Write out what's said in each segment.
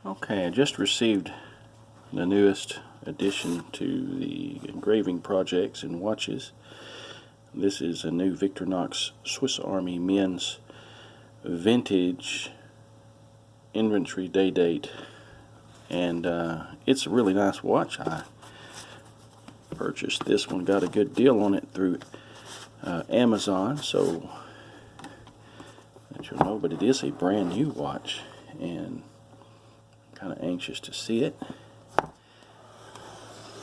Okay, I just received the newest addition to the engraving projects and watches. This is a new Victorinox Swiss Army men's vintage Infantry day date, and it's a really nice watch. I purchased this one, got a good deal on it through Amazon, so that you'll know, but it is a brand new watch and kind of anxious to see it.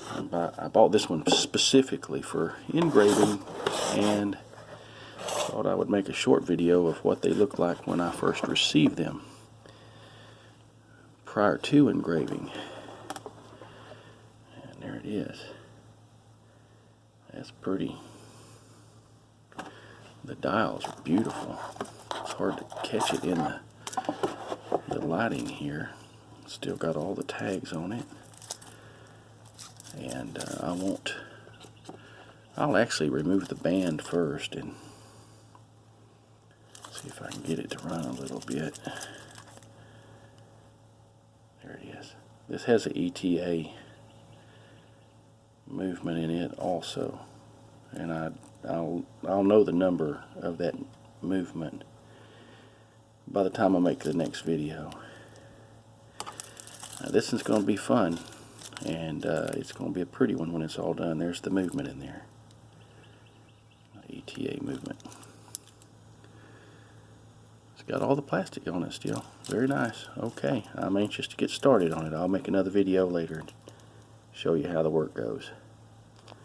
I bought this one specifically for engraving, and thought I would make a short video of what they look like when I first received them prior to engraving. And there it is. That's pretty. The dials are beautiful. It's hard to catch it in the lighting here. Still got all the tags on it. And I'll actually remove the band first and see if I can get it to run a little bit. There it is. This has an ETA movement in it also, and I'll know the number of that movement by the time I make the next video. Now, this is going to be fun, and it's going to be a pretty one when it's all done. There's the movement in there, ETA movement. It's got all the plastic on it still. Very nice. Okay, I'm anxious to get started on it. I'll make another video later and show you how the work goes.